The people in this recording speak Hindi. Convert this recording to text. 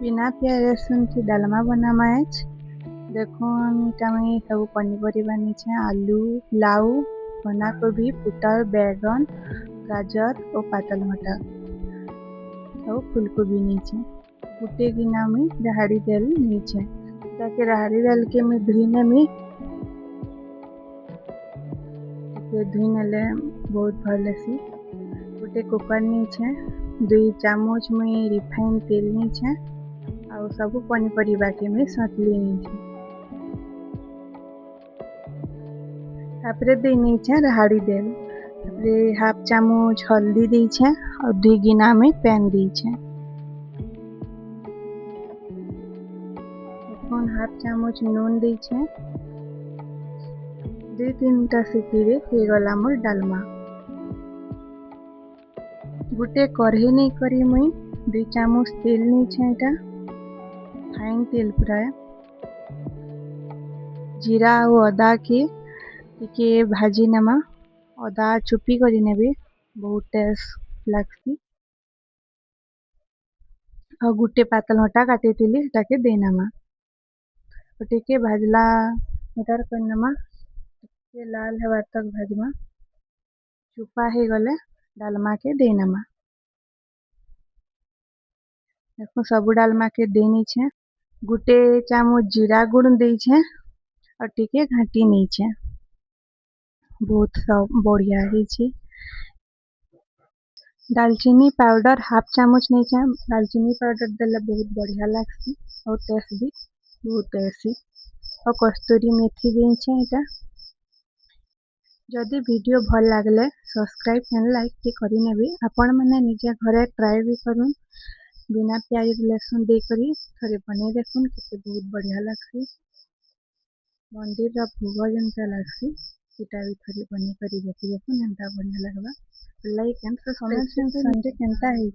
बिना प्याज रसुन की डालमा बनामा है। देखो इटा में सब पनीपरिया नहीं आलू लाउ बंधा कोबी पुटल बैगन गाजर और पातल घटा सब फूलकोबी नहीं गोटे गिना में राहड़ी दाल नहीं राहड़ी दाल के मैं धुईने में धुई नेले बहुत भल सी गोटे कुकर नहीं 2 चामच में रिफाइन तेल नहीं आउ सब पनीपरिया के मैं सतली नहीं तापरे दे नहीं राहड़ी दाल तापरे हाफ चामच हल्दी दी और 2 गिना में पैन दी हाफ चामच नून दी 2-3टा सीटी रे हो गला मोर डालमा गोटे कढ़ई नहीं करी मुई 2 चामच तेल नहीं एटा फाइन तेल पूरा जीरा और अदा के टिके भाजी नमा अदा चुपी करी नेबे बहुत टेस्ट लागसी और गोटे पातल हटा काटी थिली ताके देनामा टिके भाजला मटर करनमा टिके लाल हेबार तक भाजमा चुपा हो गले डालमा के देनामा देखो सब डालमा के देनी गोटे चामच जीरा गुड़ दी और टिके घाटी नहीं बहुत सब बढ़िया है। दालचीनी पाउडर हाफ चामच नहीं दालचीनी पाउडर देला बहुत बढ़िया लगसी और टेस्ट भी बहुत ऐसी और कस्तूरी मेथी दी जदि वीडियो भल लगले सब्सक्राइब एंड लाइक करी नेबे आपण माने निजे घरे ट्राई भी करूँ बिना प्याज लहसुन देकरी थरे बने देखुन केते बहुत बढ़िया लगसी मंदिर रा भोग जनता लगसी सीटा भी थरे बने करी देखी देखुन एंता बढ़िया लगवा लाइक एंड सब्सक्राइब संडे केनता है